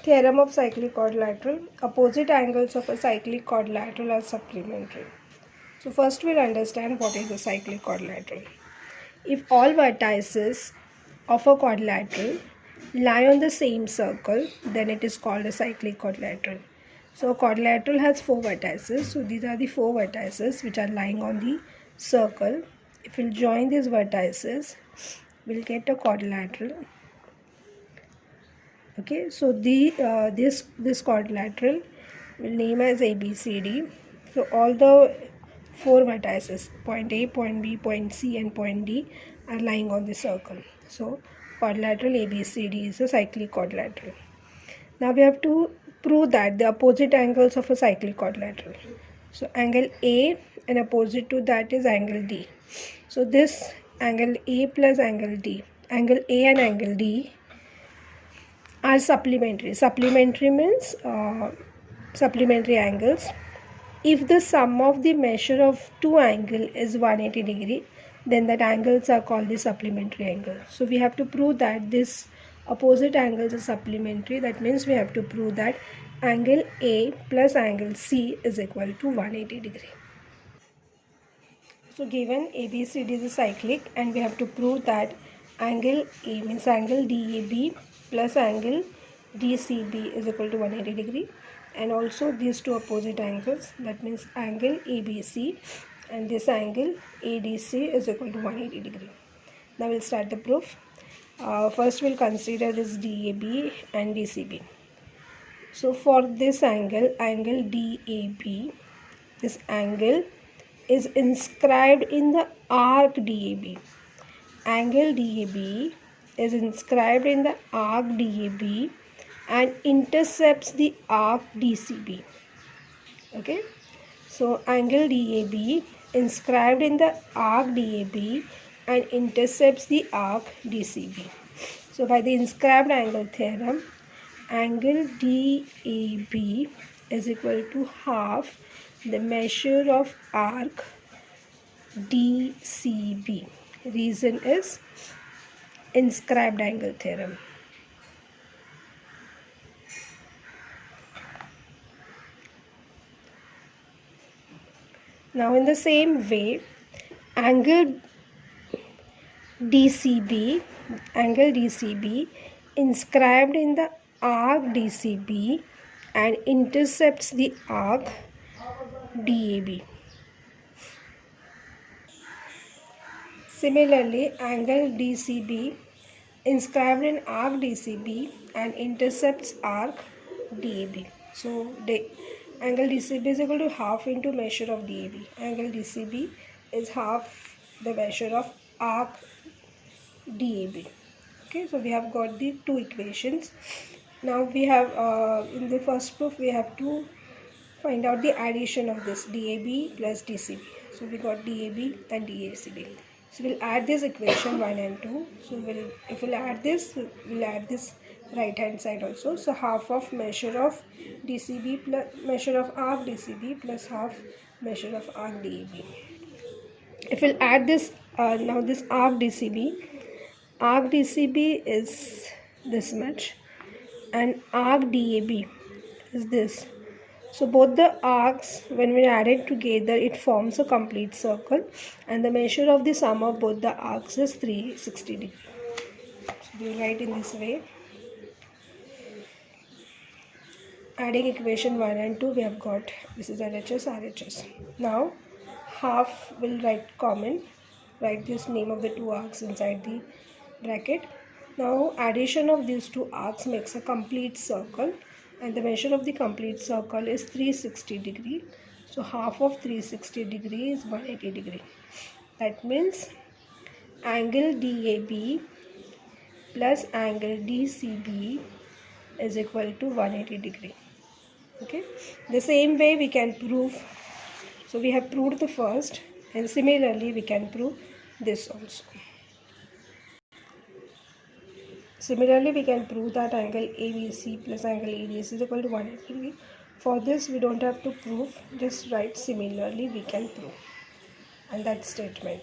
Theorem of cyclic quadrilateral. Opposite angles of a cyclic quadrilateral are supplementary. So first we'll understand what is a cyclic quadrilateral. If all vertices of a quadrilateral lie on the same circle, then it is called a cyclic quadrilateral. So a quadrilateral has 4 vertices. So these are the 4 vertices which are lying on the circle. If we'll join these vertices, we'll get a quadrilateral. Okay, so this quadrilateral will name as ABCD. So all the 4 vertices, point A, point B, point C and point D, are lying on the circle. So quadrilateral ABCD is a cyclic quadrilateral. Now we have to prove that the opposite angles of a cyclic quadrilateral. So angle A and opposite to that is angle D. So this angle A plus angle D, angle A and angle D are supplementary. Supplementary means supplementary angles. If the sum of the measure of two angles is 180 degree, then that angles are called the supplementary angle. So we have to prove that this opposite angles are supplementary. That means we have to prove that angle A plus angle C is equal to 180 degree. So given ABCD is a cyclic, and we have to prove that angle A means angle DAB plus angle DCB is equal to 180 degree, and also these two opposite angles, that means angle ABC and this angle ADC is equal to 180 degree. Now we'll start the proof. First we'll consider this DAB and DCB. So for this angle DAB, this angle is inscribed in the arc DAB. Angle DAB is inscribed in the arc DAB and intercepts the arc DCB. Okay, so angle DAB inscribed in the arc DAB and intercepts the arc DCB. So by the inscribed angle theorem, angle DAB is equal to half the measure of arc DCB. Reason is inscribed angle theorem. Now in the same way, angle DCB inscribed in the arc DCB and intercepts the arc DAB. Similarly, angle DCB inscribed in arc DCB and intercepts arc DAB. So angle DCB is equal to half into measure of DAB. Angle DCB is half the measure of arc DAB. Okay, so we have got the two equations. Now we have in the first proof we have to find out the addition of this DAB plus DCB. So we got DAB and DCB. So we'll add this equation 1 and 2. So if we'll add this, we'll add this right hand side also. So half of measure of DCB plus measure of arc DCB plus half measure of arc DAB. If we'll add this now this arc DCB is this much and arc DAB is this. So both the arcs, when we add it together, it forms a complete circle, and the measure of the sum of both the arcs is 360 degree. So we write in this way. Adding equation 1 and 2, we have got this is LHS, RHS. Now half will write common, write this name of the two arcs inside the bracket. Now addition of these two arcs makes a complete circle, and the measure of the complete circle is 360 degree. So half of 360 degree is 180 degree. That means angle DAB plus angle DCB is equal to 180 degree. Okay, the same way we can prove. So we have proved the first, and similarly we can prove this also. Similarly, we can prove that angle ABC plus angle ADC is equal to 180 degree. For this, we don't have to prove, just write similarly we can prove, and that's statement.